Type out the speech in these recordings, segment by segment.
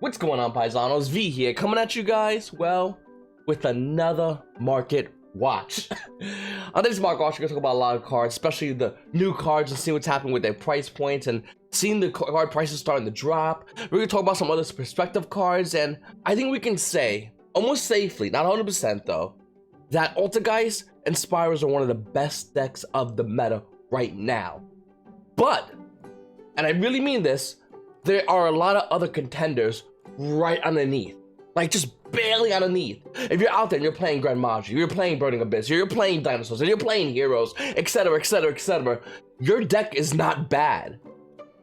What's going on, Paisanos? V here, coming at you guys, well, with another market watch. On this market watch, we're gonna talk about a lot of cards, especially the new cards, and see what's happening with their price points and seeing the card prices starting to drop. We're gonna talk about some other perspective cards, and I think we can say, almost safely, not 100% though, that Altergeist and Spirals are one of the best decks of the meta right now. But, and I really mean this, there are a lot of other contenders right underneath, like just barely underneath. If you're out there and you're playing Grand Magi, you're playing Burning Abyss, you're playing Dinosaurs, and you're playing Heroes, etc, etc, etc, your deck is not bad.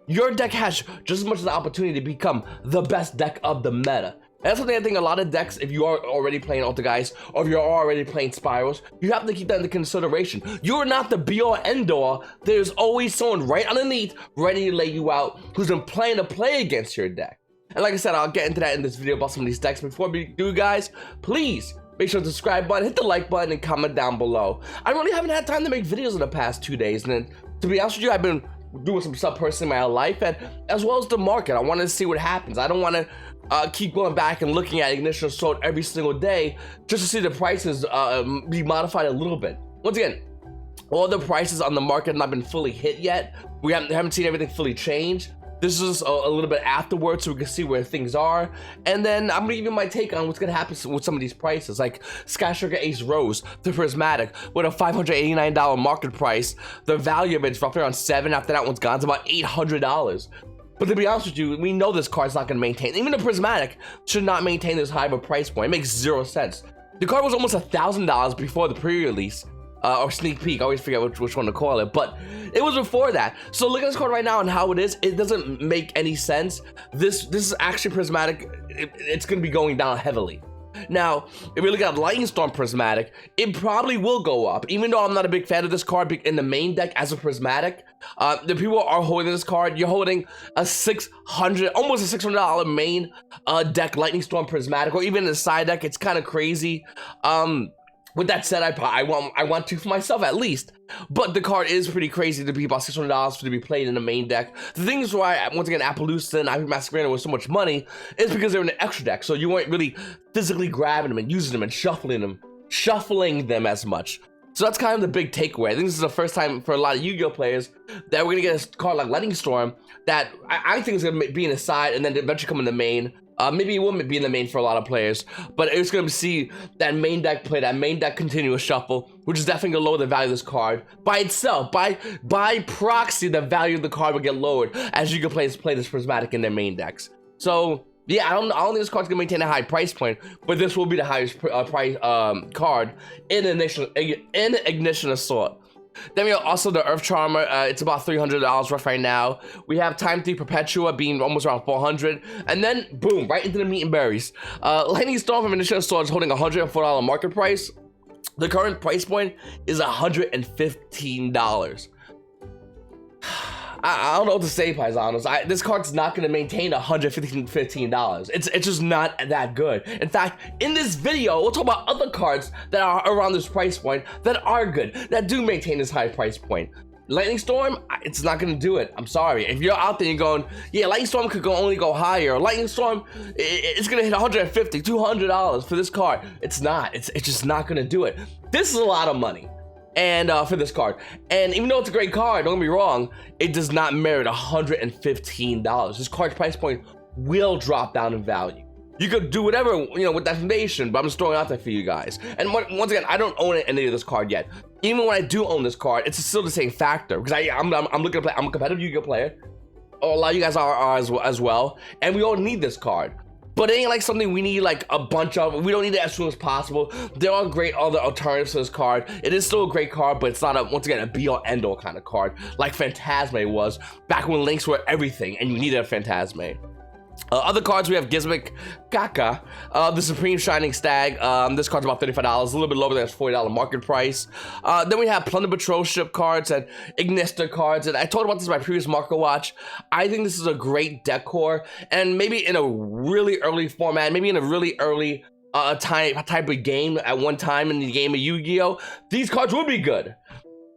Your deck has just as much as the opportunity to become the best deck of the meta. And that's something I think a lot of decks, if you are already playing Altergeist, or if you're already playing Spirals, you have to keep that into consideration. You're not the be-all end-all. There's always someone right underneath ready to lay you out who's been playing to play against your deck. And like I said, I'll get into that in this video about some of these decks. Before we do, guys, please make sure to subscribe button, hit the like button, and comment down below. I really haven't had time to make videos in the past 2 days, and then, to be honest with you, I've been doing some stuff personally in my life, and as well as the market. I want to see what happens. I don't want to keep going back and looking at Ignition Assault every single day just to see the prices be modified a little bit. Once again, all the prices on the market have not been fully hit yet. We haven't seen everything fully change. This is a little bit afterwards, so we can see where things are. And then I'm gonna give you my take on what's gonna happen with some of these prices, like Sky Sugar Ace Rose, the Prismatic, with a $589 market price. The value of it's roughly around $7. After that one's gone, it's about $800. But to be honest with you, we know this card's not gonna maintain. Even the Prismatic should not maintain this high of a price point. It makes zero sense. The card was almost $1,000 before the pre-release. Or sneak peek, I always forget which one to call it, but it was before that. So look at this card right now and how it is. It doesn't make any sense. This is actually Prismatic. It's going to be going down heavily. Now, if we look at Lightning Storm Prismatic, it probably will go up. Even though I'm not a big fan of this card in the main deck as a Prismatic, the people are holding this card. You're holding a $600, almost a $600 main deck Lightning Storm Prismatic, or even in the side deck. It's kind of crazy. With that said, I want to for myself at least, but the card is pretty crazy to be about $600 to be played in the main deck. The thing is why, once again, Appaloosa and Ivy Masquerade was so much money is because they're in the extra deck, so you weren't really physically grabbing them and using them and shuffling them as much. So that's kind of the big takeaway. I think this is the first time for a lot of Yu-Gi-Oh players that we're gonna get a card like Lightning Storm that I think is gonna be in the side and then eventually come in the main. Maybe it won't be in the main for a lot of players, but it's going to see that main deck play, that main deck continuous shuffle, which is definitely going to lower the value of this card by itself. By proxy, the value of the card will get lowered as you can play this Prismatic in their main decks. So yeah, I don't think this card's going to maintain a high price point, but this will be the highest price card in Ignition Assault. Then we have also the Earth Charmer. It's about $300 rough right now. We have Time Thief Perpetua being almost around $400, and then boom, right into the meat and berries. Lightning Storm from Ignition Assault is holding a $104 market price. The current price point is $115. I don't know what to say, Paisanos. This card's not going to maintain $115. It's just not that good. In fact, in this video, we'll talk about other cards that are around this price point that are good, that do maintain this high price point. Lightning Storm, it's not going to do it. I'm sorry. If you're out there and you're going, yeah, Lightning Storm could only go higher. Lightning Storm, it's going to hit $150, $200 for this card. It's not. It's just not going to do it. This is a lot of money. And for this card, and even though it's a great card, don't get me wrong, it does not merit $115. This card's price point will drop down in value. You could do whatever, you know, with that foundation, but I'm just throwing it out there for you guys. And once again, I don't own any of this card yet. Even when I do own this card, it's still the same factor, because I'm looking to play. I'm a competitive Yu-Gi-Oh player. A lot of you guys are as well, and we all need this card. But it ain't like something we need like a bunch of. We don't need it as soon as possible. There are great other alternatives to this card. It is still a great card, but it's not once again a be-all end-all kind of card like Phantasme was back when links were everything and you needed a Phantasme. Other cards, we have Gizmic Kaka, the Supreme Shining Stag. This card's about $35, a little bit lower than its $40 market price. Then we have Plunder Patrol Ship cards and Ignista cards, and I talked about this in my previous market watch. I think this is a great decor, and maybe in a really early format, maybe in a really early type of game at one time in the game of Yu-Gi-Oh, these cards would be good.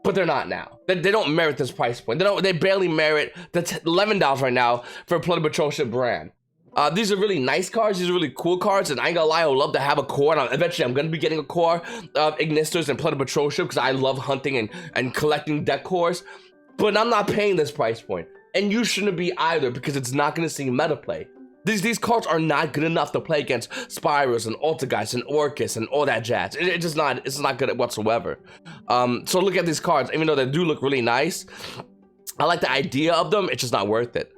But they're not now. They don't merit this price point. They barely merit the $11 right now for a Plunder Patrol Ship brand. These are really nice cards. These are really cool cards, and I ain't gonna lie, I would love to have a core. And eventually, I'm gonna be getting a core of Ignisters and Planet Patrol Ship because I love hunting and collecting deck cores. But I'm not paying this price point, and you shouldn't be either because it's not gonna see meta play. These cards are not good enough to play against Spyros and Altergeist and Orcus and all that jazz. It's not good whatsoever. So look at these cards. Even though they do look really nice, I like the idea of them. It's just not worth it.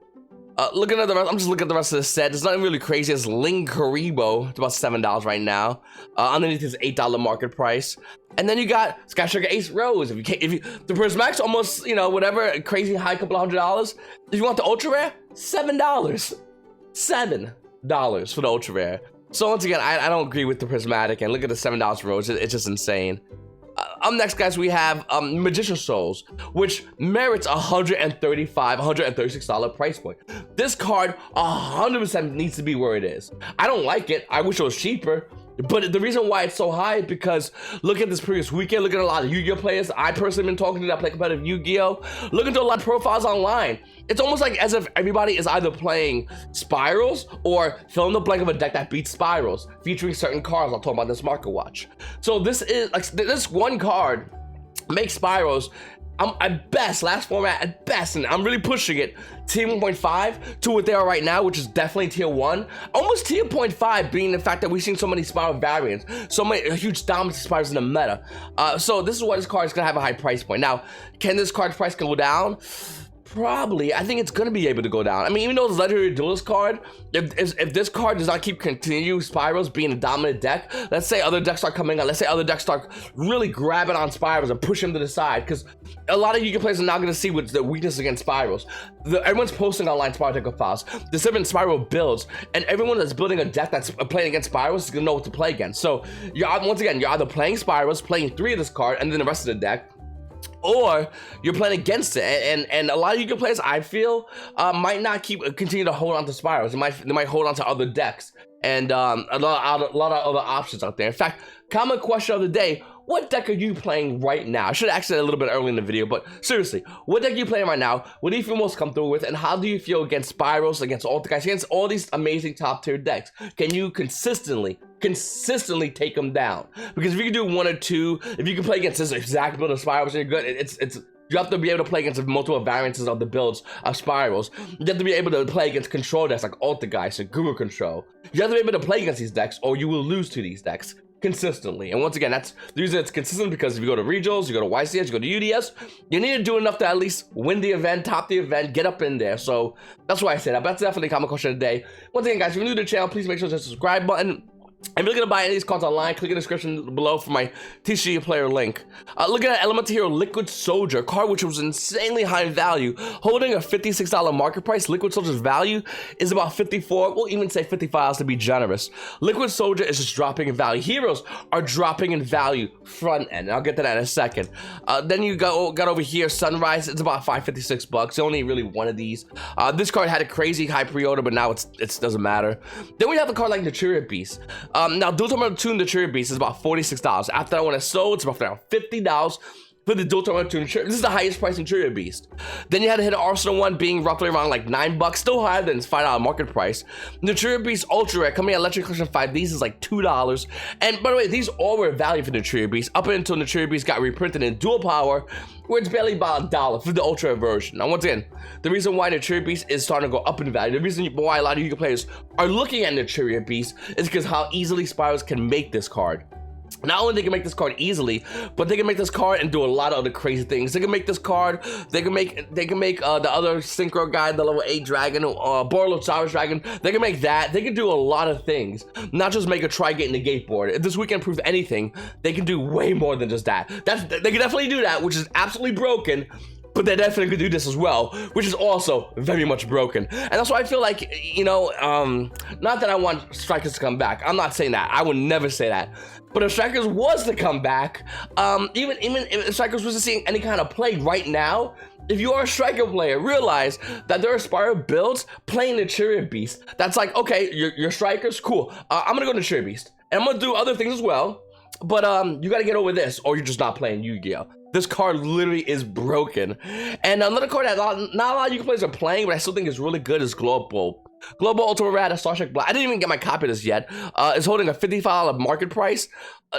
Looking at the rest, I'm just looking at the rest of the set. It's nothing really crazy. It's Ling Karibo. It's about $7 right now. Underneath his $8 market price. And then you got Sky Striker Ace Rose. If you the Prismatic's almost, you know, whatever, crazy high, couple of $100. If you want the ultra rare, $7. $7 for the ultra rare. So once again, I don't agree with the Prismatic, and look at the $7 Rose. It's just insane. Up next, guys, we have Magician Souls, which merits $135, $136 price point. This card 100% needs to be where it is. I don't like it. I wish it was cheaper. But the reason why it's so high is because look at this previous weekend, look at a lot of Yu-Gi-Oh players I personally been talking to that play competitive Yu-Gi-Oh. Look into a lot of profiles online. It's almost like as if everybody is either playing Spirals or fill in the blank of a deck that beats Spirals, featuring certain cards. I'll talk about this market watch. So this is like this one card makes Spirals at best, last format at best, and I'm really pushing it, tier 1.5 to what they are right now, which is definitely tier 1. Almost tier 0.5 being the fact that we've seen so many Spiral variants, so many huge dominant Spirals in the meta. So this is why this card is gonna have a high price point. Now, can this card's price go down? Probably. I think it's gonna be able to go down. I mean, even though it's legendary duelist card, if this card does not continue Spirals being a dominant deck, let's say other decks start coming out, let's say other decks start really grabbing on Spirals and push them to the side, because a lot of Yu-Gi-Oh players are not gonna see what's the weakness against Spirals. Everyone's posting online Spiral deck files, the different Spiral builds, and everyone that's building a deck that's playing against Spirals is gonna know what to play against. So once again, you're either playing Spirals, playing 3 of this card, and then the rest of the deck, or you're playing against it, and a lot of Yu-Gi-Oh players, I feel, might not continue to hold on to Spirals. They might hold on to other decks, and a lot of other options out there. In fact, common question of the day: what deck are you playing right now? I should have asked it a little bit early in the video, but seriously, what deck are you playing right now? What do you feel most comfortable with, and how do you feel against Spirals, against Altergeist, against all these amazing top tier decks? Can you consistently take them down? Because if you can do 1 or 2, if you can play against this exact build of Spirals, you're good. You have to be able to play against multiple variances of the builds of Spirals. You have to be able to play against control decks like Altergeist and Guru Control. You have to be able to play against these decks, or you will lose to these decks consistently. And once again, that's the reason it's consistent, because if you go to regionals, you go to YCS, you go to UDS, you need to do enough to at least win the event, top the event, get up in there. So that's why I say that. But that's definitely a common question of the day. Once again, guys, if you're new to the channel, please make sure to hit the subscribe button. If you're looking to buy any of these cards online, click in the description below for my TCG player link. Looking at Elemental Hero Liquid Soldier, a card which was insanely high in value, holding a $56 market price. Liquid Soldier's value is about $54, we'll even say $55 to be generous. Liquid Soldier is just dropping in value. Heroes are dropping in value front end. I'll get to that in a second. Then you got over here Sunrise. It's about $556. Only really one of these. This card had a crazy high pre-order, but now it doesn't matter. Then we have a card like Naturia Beast. Now, Dual Tournament 2 Naturia Beast is about $46. After that one is sold, it's about around $50 for the Dual Tournament 2 Naturia. This is the highest price Naturia Beast. Then you had to hit an Arsenal one, being roughly around like $9, still higher than its $5 market price. Naturia Beast Ultra Rare coming at Electric Collection 5. These is like $2. And by the way, these all were value for Naturia Beast up until Naturia Beast got reprinted in Dual Power, where it's barely about $1 for the Ultra Rare version. Now, once again, the reason why Naturia Beast is starting to go up in value, the reason why a lot of Yu-Gi-Oh players are looking at Naturia Beast is because how easily Spirals can make this card. Not only they can make this card easily, but they can make this card and do a lot of other crazy things. They can make this card, they can make the other Synchro guy, the level 8 dragon, Borlo Cyrus dragon. They can make that. They can do a lot of things, not just make a Tri-Gate negate board. If this weekend proved anything, they can do way more than just that. They can definitely do that, which is absolutely broken. But they definitely could do this as well, which is also very much broken. And that's why I feel like, you know, not that I want Strikers to come back. I'm not saying that. I would never say that. But if Strikers was to come back, even if Strikers was to see any kind of play right now, if you are a Striker player, realize that there are Spiral builds playing the Naturia Beast. That's like, okay, you're Strikers, cool. I'm gonna go to Naturia Beast. And I'm gonna do other things as well. But you gotta get over this, or you're just not playing Yu-Gi-Oh! This card literally is broken. And another card that not a lot of Yu-Gi-Oh players are playing, but I still think is really good, is Glow Up Bulb. Global Ultimate Rare had a Starship Black. I didn't even get my copy of this yet. It's holding a $55 market price.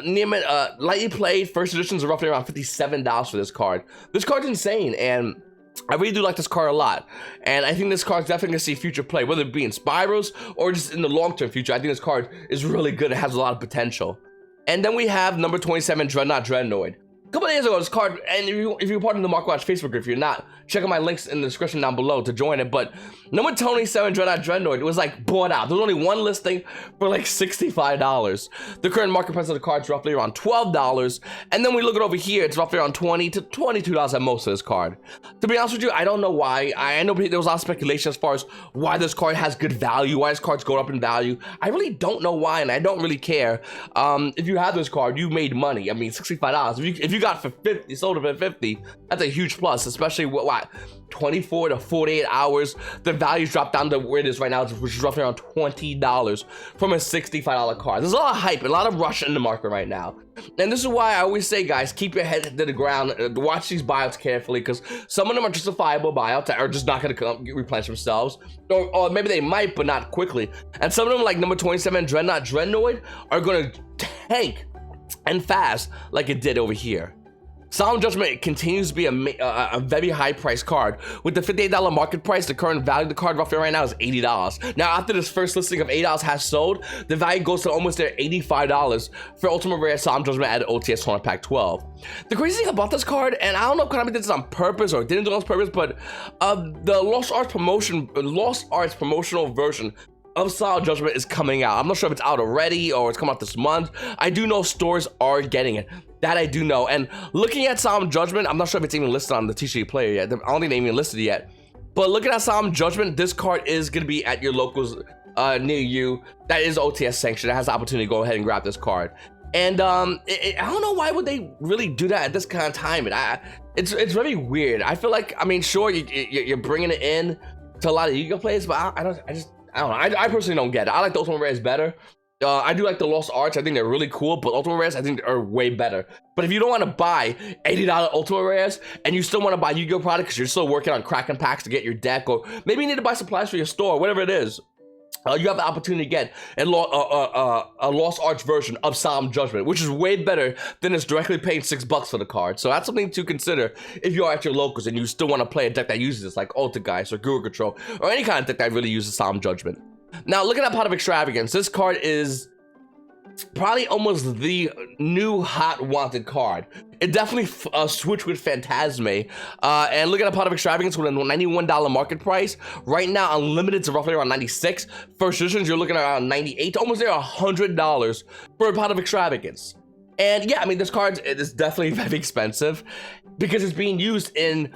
Lightly played first editions are roughly around $57 for this card. This card's insane, and I really do like this card a lot, and I think this card's definitely gonna see future play, whether it be in Spyros or just in the long-term future. I think this card is really good. It has a lot of potential. And then we have number 27, Dreadnought Dreadnoid. A couple of days ago, this card, and if you're part of the Mark Watch Facebook group, if you're not, check out my links in the description down below to join it. But number 27, Dreadnought Dreadnoid, was like bought out. There was only one listing for like $65. The current market price of the card is roughly around $12. And then we look at over here, it's roughly around $20 to $22 at most of this card. To be honest with you, I don't know why. I know there was a lot of speculation as far as why this card has good value, why this card's going up in value. I really don't know why, and I don't really care. If you have this card, you made money. I mean, $65. If you got for 50, sold it for 50, that's a huge plus, especially what 24 to 48 hours. The value's dropped down to where it is right now, which is roughly around $20 from a $65 card. There's a lot of hype, a lot of rush in the market right now. And this is why I always say, guys, keep your head to the ground, watch these buyouts carefully, because some of them are justifiable buyouts that are just not going to replenish themselves, or maybe they might, but not quickly. And some of them, like number 27, Dreadnought Dreadnoid, are going to tank and fast like it did over here. Solemn Judgment continues to be a very high price card. With the $58 market price, the current value of the card roughly right now is $80. Now, after this first listing of $8 has sold, the value goes to almost there $85 for Ultimate Rare Solemn Judgment at OTS Tournament Pack 12. The crazy thing about this card, and I don't know if Konami did this on purpose or didn't do it on purpose, but the Lost Arts promotional version of Solemn Judgment is coming out. I'm not sure if it's out already or it's coming out this month. I do know stores are getting it. That I do know. And looking at Solemn Judgment, I'm not sure if it's even listed on the TCG player yet. I don't think they even listed it yet. But looking at Solemn Judgment, this card is going to be at your locals near you. That is OTS sanctioned. It has the opportunity to go ahead and grab this card. And I don't know why would they really do that at this kind of time. It's very weird. I feel like, I mean, sure, you're bringing it in to a lot of Yu-Gi-Oh players, but I don't know. I personally don't get it. I like the Ultimate Rares better. I do like the Lost Arts. I think they're really cool, but Ultimate Rares I think are way better. But if you don't want to buy $80 Ultimate Rares and you still want to buy Yu-Gi-Oh products because you're still working on cracking packs to get your deck, or maybe you need to buy supplies for your store, whatever it is, you have the opportunity to get a Lost Arts version of Solemn Judgment, which is way better than it's directly paying $6 for the card. So that's something to consider if you are at your locals and you still want to play a deck that uses this, like Ultigeist or Guru Control, or any kind of deck that really uses Solemn Judgment. Now, looking at Pot of Extravagance, this card is probably almost the new hot wanted card. It definitely switched with Phantasme. And look at a Pot of Extravagance with a $91 market price. Right now, Unlimited is roughly around $96. First editions, you're looking at around $98, almost there $100 for a Pot of Extravagance. And yeah, I mean, this card is definitely very expensive because it's being used in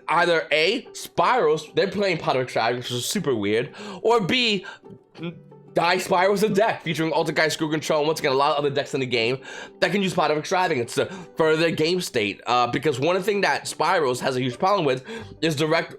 either A, Spyros, they're playing Pot of Extravagance, which is super weird, or B, Die Spyro's a deck featuring Ultigeist, Guru Control, and once again a lot of other decks in the game that can use Pot of Extravagance to further their game state. Because one thing that Spyros has a huge problem with is direct,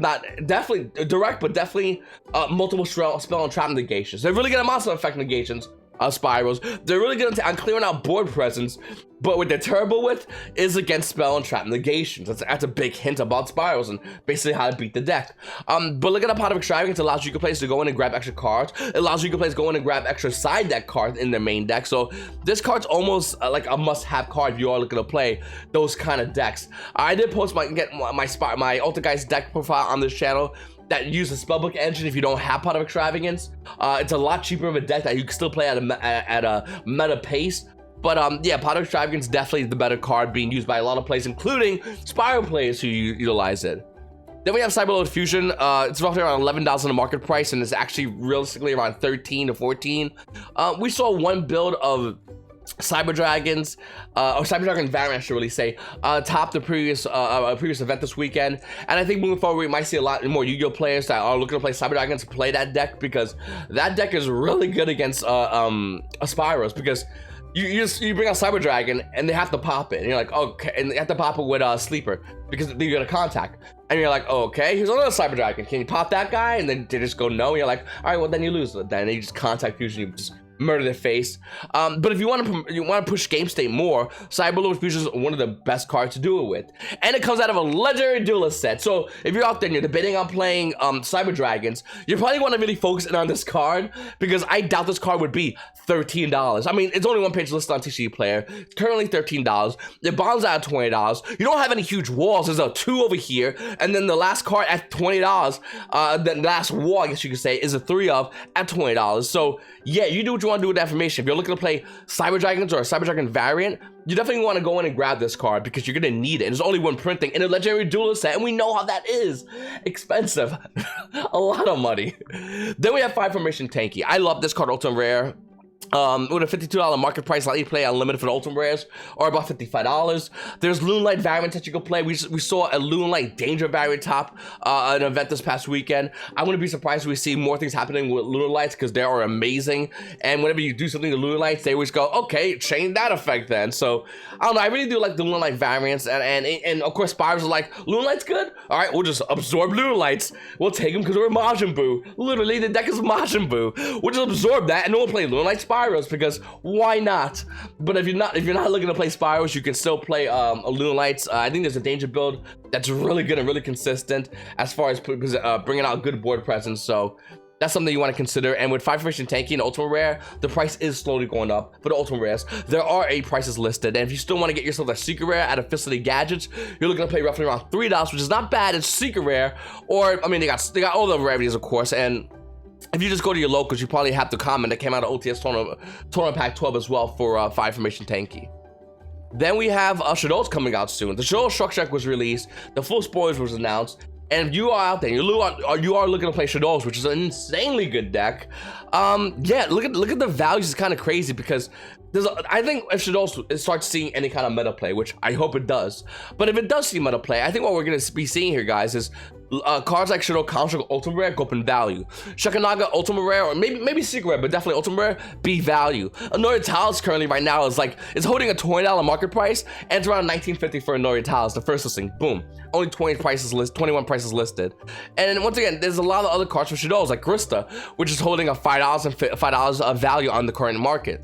but definitely multiple spell and trap negations. They're really good at monster effect negations. Spyros. They're really good on clearing out board presence, but what they're terrible with is against spell and trap negations. That's a big hint about Spyros and basically how to beat the deck. But look at a Pot of Extravagance. It allows Yu-Gi-Oh players to go in and grab extra cards. It allows Yu-Gi-Oh players to go in and grab extra side deck cards in their main deck. So this card's almost like a must-have card if you are looking to play those kind of decks. I did post my Ultigeist deck profile on this channel that use the spellbook engine if you don't have Pot of Extravagance. It's a lot cheaper of a deck that you can still play at a meta pace. But yeah, Pot of Extravagance definitely the better card being used by a lot of players, including Spyro players who utilize it. Then we have Cyberload Fusion. It's roughly around $11 in the market price, and it's actually realistically around 13 to 14. We saw one build of Cyber Dragons, or Cyber Dragon variant, I should really say, top the previous event this weekend. And I think moving forward, we might see a lot more Yu-Gi-Oh players that are looking to play Cyber Dragons play that deck, because that deck is really good against Spyros, because you bring out Cyber Dragon and they have to pop it, and you're like, okay, and they have to pop it with Sleeper because they're gonna contact, and you're like, oh, okay, here's another Cyber Dragon, can you pop that guy? And then they just go no, and you're like, all right, well then you lose, then you just contact fusion, you just murder their face. But if you want to push game state more, Cyberlord Fusion is one of the best cards to do it with, and it comes out of a legendary duelist set. So if you're out there and you're debating on playing Cyber Dragons, you probably want to really focus in on this card, because I doubt this card would be $13. I mean, it's only one page listed on TCG Player. It's currently $13. It bombs out at $20. You don't have any huge walls. There's a 2 over here, and then the last card at $20. The last wall, I guess you could say, is a 3 of at $20. So yeah, you do what you want to do with that information. If you're looking to play Cyber Dragons or a Cyber Dragon variant, you definitely want to go in and grab this card, because you're going to need it. And there's only one printing in a legendary duelist set, and we know how that is. Expensive. A lot of money. Then we have 5 Formation Tanky. I love this card, Ultimate Rare. With a $52 market price, lightly play unlimited for the Ultimate Rares, or about $55. There's Loonlight variants that you can play. We saw a Loonlight Danger variant top an event this past weekend. I wouldn't be surprised if we see more things happening with Loonlights, because they are amazing. And whenever you do something to Loonlights, they always go, okay, change that effect then. So I don't know, I really do like the Loonlight variants, and of course Spirals are like, Loonlight's good? All right, we'll just absorb Loonlights. We'll take them because we're Majin Buu. Literally, the deck is Majin Buu. We'll just absorb that, and then we'll play Loonlight Spirals, because why not? But if you're not looking to play Spirals, you can still play Loonlights. I think there's a Danger build that's really good and really consistent as far as bringing out good board presence. So that's something you want to consider. And with 5 Formation Tanky and Ultimate Rare, the price is slowly going up for the Ultimate Rares. There are 8 prices listed, and if you still want to get yourself a Secret Rare out of Facility Gadgets, you're looking to pay roughly around $3, which is not bad. It's Secret Rare, or I mean, they got all the rarities, of course. And if you just go to your locals, you probably have the common that came out of OTS Tournament Pack 12 as well for 5 Formation Tanky. Then we have Shadows coming out soon. The Shadows Structure Deck was released. The full spoilers was announced. And if you are out there, you are looking to play Shadows, which is an insanely good deck. Yeah, look at the values. It's kind of crazy, because I think if Shadows starts seeing any kind of meta play, which I hope it does, but if it does see meta play, I think what we're going to be seeing here, guys, is cards like Shadow Construct Ultimate Rare go up in value. Shakanaga Ultimate Rare, or maybe Secret Rare, but definitely Ultimate Rare, be value. Anori Talos currently right now is holding a $20 market price, and it's around $19.50 for Anori Talos, the first listing. Boom. Only 21 prices listed. And once again, there's a lot of other cards for Shadows, like Grista, which is holding a $5 of value on the current market.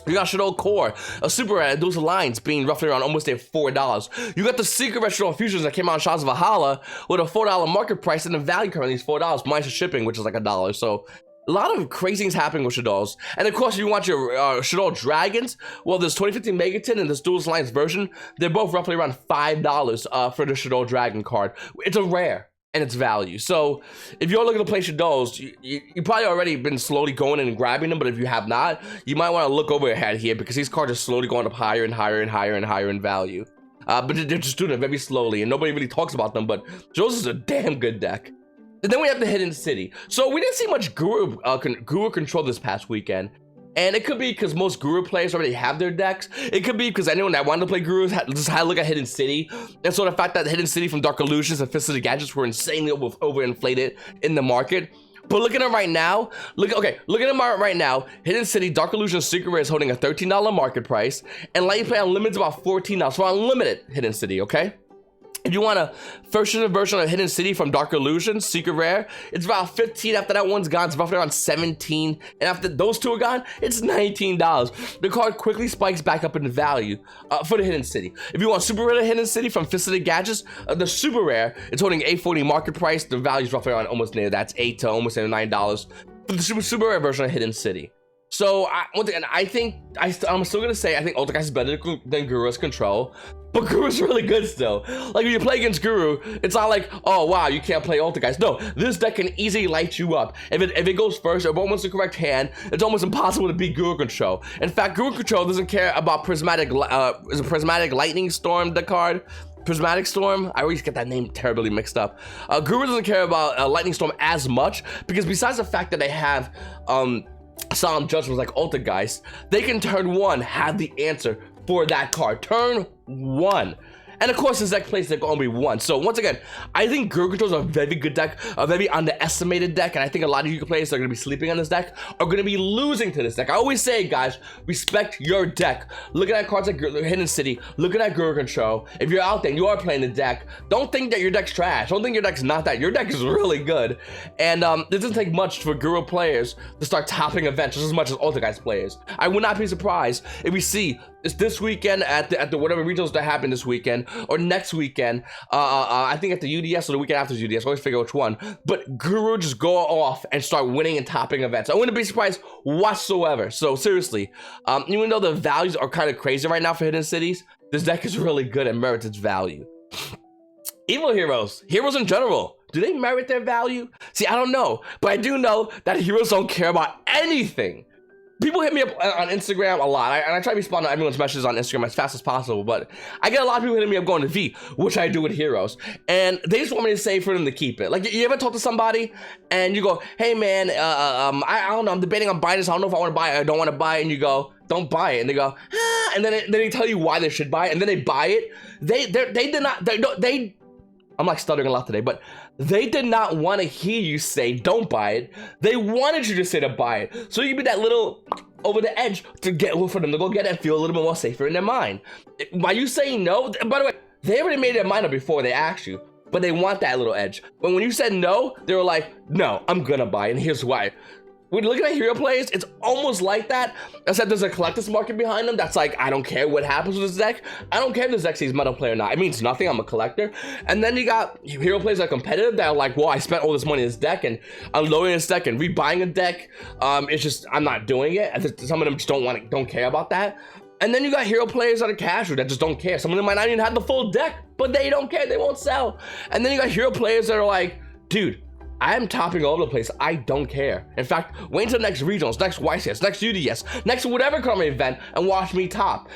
You got Shadow Core, a super rare, those lines being roughly around almost at $4. You got the Secret Rare Shadow Fusions that came out in Shards of Valhalla with a $4 market price, and the value currently is $4 minus the shipping, which is like $1. So a lot of crazy things happening with Shadows. And of course, if you want your Shadow Dragons, well, there's 2015 Megaton and this Duelist Alliance version. They're both roughly around $5 for the Shadow Dragon card. It's a rare, and its value. So if you're looking to play Shadows, you probably already been slowly going in and grabbing them, but if you have not, you might want to look over your head here, because these cards are slowly going up higher and higher and higher and higher in value. But they're just doing it very slowly, and nobody really talks about them, but Shadows is a damn good deck. And then we have the Hidden City. So we didn't see much Guru control this past weekend. And it could be because most Guru players already have their decks. It could be because anyone that wanted to play Gurus just had to look at Hidden City. And so the fact that Hidden City from Dark Illusions and Facility Gadgets were insanely overinflated in the market. But look at them right now. Look at them right now. Hidden City, Dark Illusions, Secret Rare is holding a $13 market price. And Lightning Play Unlimited is about $14. So unlimited Hidden City, okay? If you want a first version of Hidden City from Dark Illusions, Secret Rare, it's about $15. After that one's gone, it's roughly around $17. And after those two are gone, it's $19. The card quickly spikes back up in value for the Hidden City. If you want Super Rare Hidden City from Facility Gadgets, the Super Rare, it's holding $8.40 market price. The value is roughly around almost near that's $8 to almost $9 for the Super Rare version of Hidden City. So once again, I think I'm still gonna say I think Ultra is better than Guru's Control, but Guru's really good still. Like when you play against Guru, it's not like, oh wow, you can't play Ultra Guys. No, this deck can easily light you up. If it goes first, or almost the correct hand, it's almost impossible to beat Guru Control. In fact, Guru Control doesn't care about Prismatic. Is a Prismatic Lightning Storm the card? Prismatic Storm? I always get that name terribly mixed up. Guru doesn't care about Lightning Storm as much, because besides the fact that they have Solemn Judgments like Ultigeist, they can turn one have the answer for that card. Turn one. And of course, this deck plays deck only once. So once again, I think Guru Control is a very good deck, a very underestimated deck, and I think a lot of you players that are going to be sleeping on this deck are going to be losing to this deck. I always say, guys, respect your deck. Looking at cards like Hidden City, looking at Guru Control. If you're out there and you are playing the deck, don't think that your deck's trash. Don't think your deck's not that. Your deck is really good. And it doesn't take much for Guru players to start topping events just as much as Ultra Guys players. I would not be surprised if we see this weekend at the whatever regionals that happen this weekend, or next weekend, I think at the UDS or the weekend after the UDS, I always figure which one, but Guru just go off and start winning and topping events. I wouldn't be surprised whatsoever. So seriously, even though the values are kind of crazy right now for Hidden Cities, this deck is really good and merits its value. Evil heroes in general, do they merit their value? See, I don't know, but I do know that heroes don't care about anything. People hit me up on Instagram a lot, and I try to respond to everyone's messages on Instagram as fast as possible, but I get a lot of people hitting me up going to V, which I do with heroes, and they just want me to say for them to keep it. Like, you ever talk to somebody, and you go, hey man, I don't know, I'm debating on buying this, I don't know if I want to buy it or don't want to buy it, and you go, don't buy it, and they go, ah, and then they tell you why they should buy it, and then they buy it. They did not, I'm like stuttering a lot today, but they did not want to hear you say don't buy it. They wanted you to say to buy it. So you be that little over the edge to get for them to go get it and feel a little bit more safer in their mind. By you saying no, by the way, they already made their mind up before they asked you, but they want that little edge. But when you said no, they were like, no, I'm gonna buy it, and here's why. When you're looking at hero players, it's almost like that, except there's a collector's market behind them that's like, I don't care what happens with this deck. I don't care if this deck sees meta play or not. It means nothing. I'm a collector. And then you got hero players that are competitive that are like, well, I spent all this money in this deck and I'm loading this deck and rebuying a deck. It's just, I'm not doing it. Some of them just don't care about that. And then you got hero players that are casual that just don't care. Some of them might not even have the full deck, but they don't care. They won't sell. And then you got hero players that are like, dude, I'm topping all over the place. I don't care. In fact, wait until the next regionals, next YCS, next UDS, next whatever Konami event, and watch me top.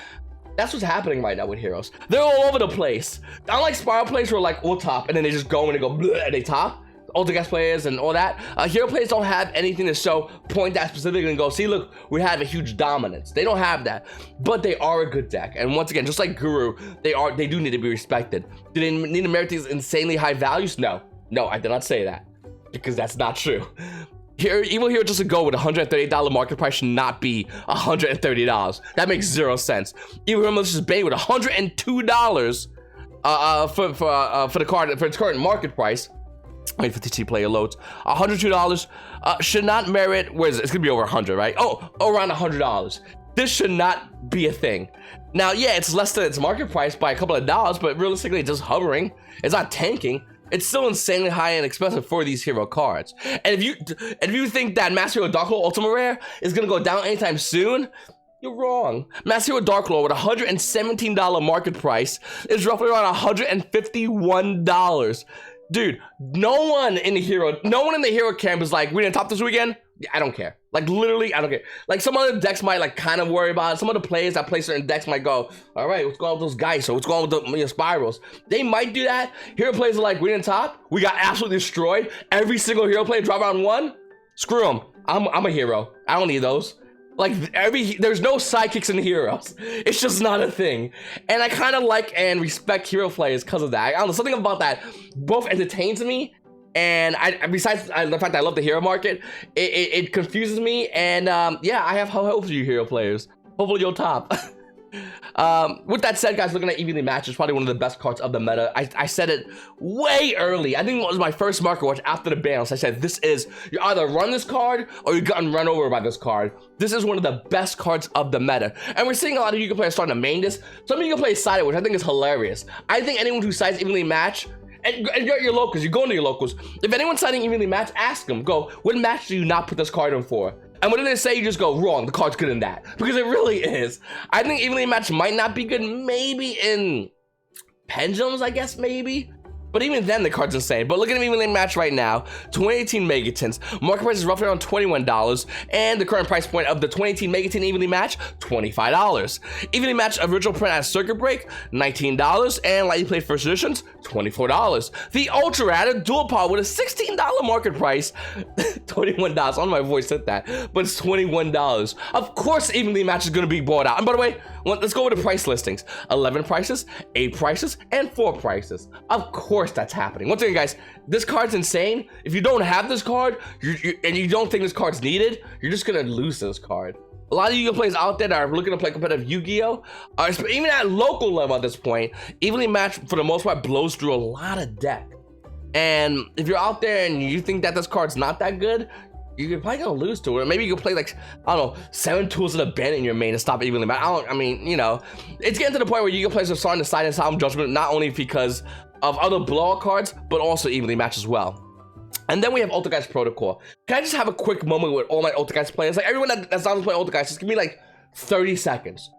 That's what's happening right now with heroes. They're all over the place. Unlike Spiral players who are like, we'll top, and then they just go and they go, bleh, and they top. Ultra Guest players and all that. Hero players don't have anything to show, point that specifically and go, see, look, we have a huge dominance. They don't have that, but they are a good deck. And once again, just like Guru, they do need to be respected. Do they need to merit these insanely high values? No, I did not say that, because that's not true. Here, Evil Hero just to go with $138 market price should not be $130. That makes zero sense. Evil Hero Malicious Bane with $102 for the card for its current market price. Wait for TT player loads. $102 should not merit. Where is it? It's gonna be over 100, right? Oh, around $100. This should not be a thing. Now, yeah, it's less than its market price by a couple of dollars, but realistically, it's just hovering. It's not tanking. It's still insanely high and expensive for these hero cards. And if you think that Master Hero Dark Lord Ultimate Rare is gonna go down anytime soon, you're wrong. Master Hero Dark Lord with $117 market price is roughly around $151. Dude, no one in the hero camp is like, we didn't top this weekend. I don't care. Like, literally, I don't care. Like, some other decks might like kind of worry about it. Some of the players that play certain decks might go, all right, what's going on with those guys? So what's going on with the spirals? They might do that. Hero players are like, we didn't top. We got absolutely destroyed. Every single hero player drop round one. Screw them. I'm a hero. I don't need those. Like, there's no sidekicks in heroes. It's just not a thing. And I kind of like and respect hero players because of that. I don't know, something about that both entertains me, and besides the fact that I love the hero market, it confuses me. And yeah, I have hope for you hero players. Hopefully you'll top. With that said, guys, looking at evenly matched is probably one of the best cards of the meta. I said it way early. I think it was my first market watch after the bans. I said, this is, you either run this card or you've gotten run over by this card. This is one of the best cards of the meta. And we're seeing a lot of Yu-Gi-Oh players starting to main this. Some of you can play sided, which I think is hilarious. I think anyone who sides evenly matched, and you're at your locals, you go into your locals. If anyone's siding evenly matched, ask them, go, what match do you not put this card in for? And what did they say? You just go, wrong, the card's good in that. Because it really is. I think evenly matched might not be good, maybe in pendulums, I guess, maybe. But even then, the card's insane. But look at the evenly match right now. 2018 Megatins. Market price is roughly around $21. And the current price point of the 2018 Megatin evenly match, $25. Evenly match original print at Circuit Break, $19. And lightly played first editions, $24. The Ultra Rad dual power with a $16 market price, $21. I don't know why my voice said that, but it's $21. Of course, evenly match is going to be bought out. And by the way, let's go with the price listings. 11 prices, 8 prices, and 4 prices. Of course that's happening. Once again, guys, this card's insane. If you don't have this card and you don't think this card's needed, you're just gonna lose this card. A lot of Yu-Gi-Oh players out there that are looking to play competitive Yu-Gi-Oh, even at local level at this point, evenly match for the most part blows through a lot of deck. And if you're out there and you think that this card's not that good, you're probably gonna lose to it. Or maybe you can play like, I don't know, 7 tools of the band in your main to stop evenly match. I mean, you know, it's getting to the point where Yu-Gi-Oh players are starting to side in Solemn Judgment, not only because of other blowout cards, but also evenly match as well. And then we have Ultra Protocol. Can I just have a quick moment with all my Ultra players? Like everyone that's not playing Ultra, just give me like 30 seconds.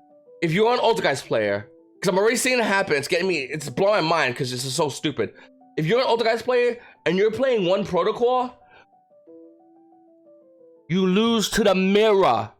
If you're an Ultra player, because I'm already seeing it happen, it's blowing my mind because this is so stupid. If you're an Ultra player and you're playing one Protocol, you lose to the mirror.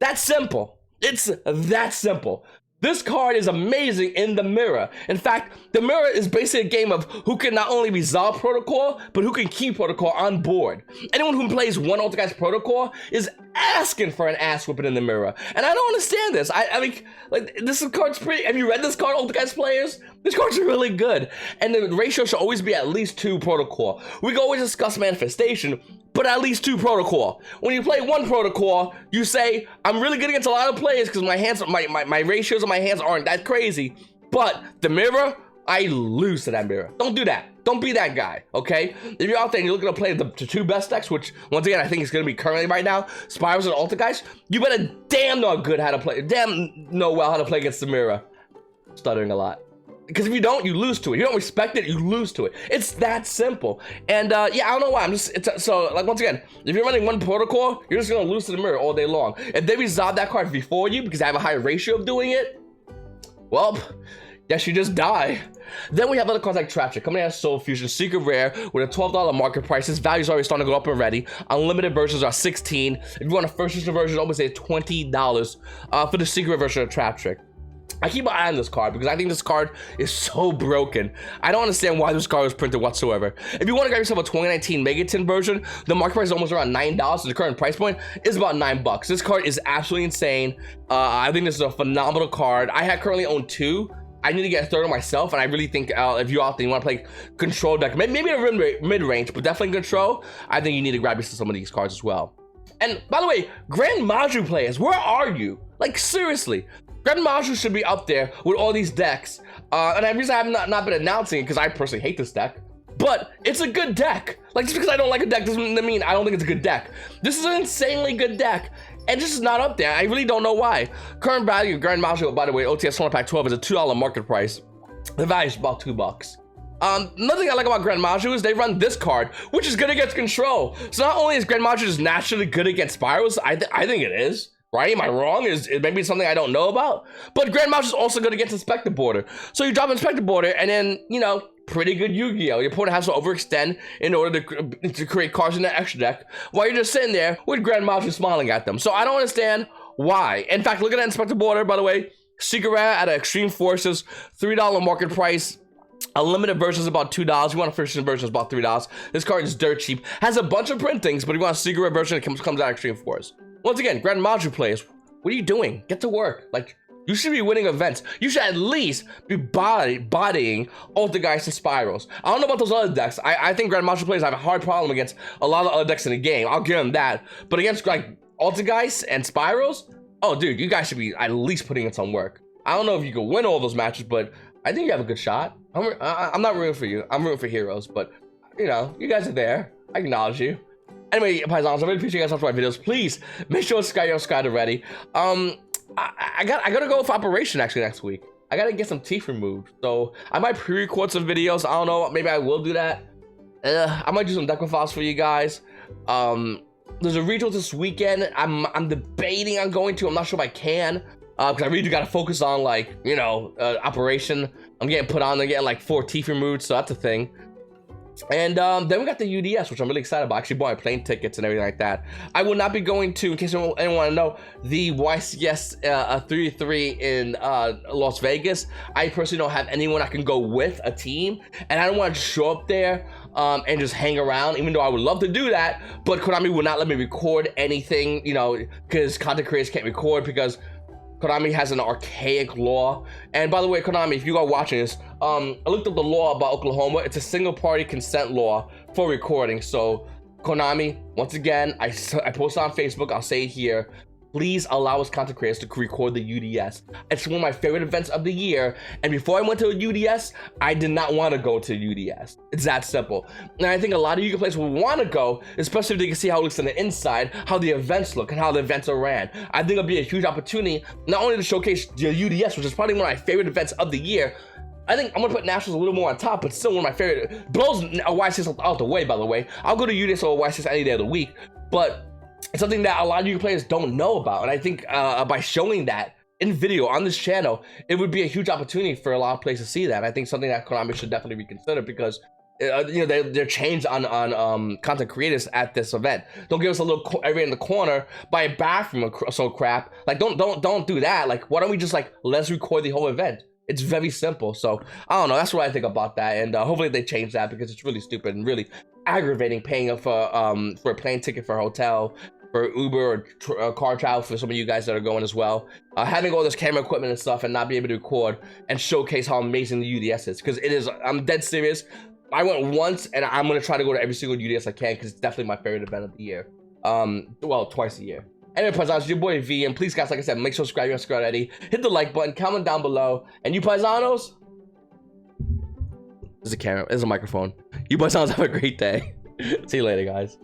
That's simple. It's that simple. This card is amazing in the mirror. In fact, the mirror is basically a game of who can not only resolve Protocol, but who can keep Protocol on board. Anyone who plays one Ultra Protocol is asking for an ass whooping in the mirror. And I don't understand this. I mean, like, this card's pretty, have you read this card, Ultra players? This card's really good. And the ratio should always be at least 2 Protocol. We can always discuss Manifestation, but at least 2 Protocol. When you play 1 Protocol, you say, I'm really good against a lot of players because my hands, my ratios of my hands aren't that crazy. But the mirror, I lose to that mirror. Don't do that. Don't be that guy, okay? If you're out there and you're looking to play the 2 best decks, which once again I think is going to be currently right now, Spirals and Ultra guys, you better damn know how to play against the mirror. Stuttering a lot. Because if you don't, you lose to it. You don't respect it, you lose to it. It's that simple. And yeah, I don't know why. So like once again, if you're running 1 Protocol, you're just gonna lose to the mirror all day long. If they resolve that card before you because they have a higher ratio of doing it, well, guess you just die. Then we have other cards like Traptrix coming out of Soul Fusion, Secret Rare with a $12 market price. This value's already starting to go up already. Unlimited versions are $16. If you want a first edition version, almost say $20 for the Secret version of Traptrix. I keep an eye on this card because I think this card is so broken. I don't understand why this card was printed whatsoever. If you want to grab yourself a 2019 Megatin version, the market price is almost around $9, and the current price point is about $9. This card is absolutely insane. I think this is a phenomenal card. I currently own 2. I need to get a 3rd myself, and I really think if you're out there, you want to play control deck, maybe a mid-range, but definitely control, I think you need to grab yourself some of these cards as well. And by the way, Grand Module players, where are you? Like seriously. Grand Module should be up there with all these decks. And the reason I have not been announcing it because I personally hate this deck, but it's a good deck. Like just because I don't like a deck doesn't mean I don't think it's a good deck. This is an insanely good deck, and this is not up there. I really don't know why. Current value of Grand Module, by the way, OTS 1 Pack 12 is a $2 market price. The value is about $2. Another thing I like about Grand Module is they run this card, which is good against control. So not only is Grand Module just naturally good against Spirals, I think it is. Right? Am I wrong? Is it maybe something I don't know about? But Grand Module is also good against Inspector Border. So you drop Inspector Border, and then, you know, pretty good Yu-Gi-Oh! Your opponent has to overextend in order to create cards in that extra deck, while you're just sitting there with Grand Module smiling at them. So I don't understand why. In fact, look at that Inspector Border, by the way. Secret Rare at Extreme Forces, $3 market price. A limited version is about $2. You want a first edition version is about $3. This card is dirt cheap. Has a bunch of printings, but you want a Secret Rare version, it comes out Extreme Force. Once again, Grand Module players, what are you doing? Get to work. Like, you should be winning events. You should at least be bodying Ultra and Spirals. I don't know about those other decks. I think Grand Module players have a hard problem against a lot of other decks in the game. I'll give them that. But against like Ultra and Spirals, oh dude, you guys should be at least putting in some work. I don't know if you can win all those matches, but I think you have a good shot. I'm not rooting for you. I'm rooting for Heroes, but you know, you guys are there. I acknowledge you. Anyway, Paisanos, I really appreciate you guys watching my videos. Please make sure to subscribe already. I gotta go for operation actually next week. I gotta get some teeth removed, so I might pre-record some videos. I don't know, maybe I will do that. I might do some deck files for you guys. There's a regional this weekend. I'm debating on going to. I'm not sure if I can. because I really do gotta focus on, like, you know, operation. I'm getting put on, they're getting like 4 teeth removed, so that's a thing. And then we got the UDS, which I'm really excited about. I actually bought my plane tickets and everything like that. I will not be going to, in case anyone want to know, the YCS 33 in Las Vegas. I personally don't have anyone I can go with, a team, and I don't want to show up there and just hang around, even though I would love to do that. But Konami will not let me record anything, you know, because content creators can't record because Konami has an archaic law. And by the way, Konami, if you are watching this, I looked up the law about Oklahoma. It's a single party consent law for recording. So Konami, once again, I posted on Facebook, I'll say it here, please allow us content creators to record the UDS. It's one of my favorite events of the year. And before I went to a UDS, I did not want to go to UDS. It's that simple. And I think a lot of you players will want to go, especially if they can see how it looks on the inside, how the events look, and how the events are ran. I think it'll be a huge opportunity, not only to showcase the UDS, which is probably one of my favorite events of the year. I think I'm gonna put Nationals a little more on top, but still one of my favorite. Blows a YCS out the way, by the way. I'll go to UDS or YCS any day of the week, but it's something that a lot of you players don't know about. And I think by showing that in video on this channel, it would be a huge opportunity for a lot of players to see that. I think something that Konami should definitely reconsider, because you know, they're changed on content creators at this event. Don't give us a little area in the corner by a bathroom or so crap. Like, don't do that. Like, why don't we just, like, let's record the whole event? It's very simple. So I don't know, that's what I think about that. And hopefully they change that, because it's really stupid and really aggravating paying for a plane ticket, for a hotel, for Uber or car travel for some of you guys that are going as well. Having all this camera equipment and stuff and not be able to record and showcase how amazing the UDS is, because it is. I'm dead serious. I went once, and I'm gonna try to go to every single UDS I can, because it's definitely my favorite event of the year. Well, twice a year. Anyway, Paisanos, your boy V, and please, guys, like I said, make sure to subscribe if you haven't subscribed already. Hit the like button, comment down below, and you Paisanos, this is a camera, this is a microphone. You Paisanos have a great day. See you later, guys.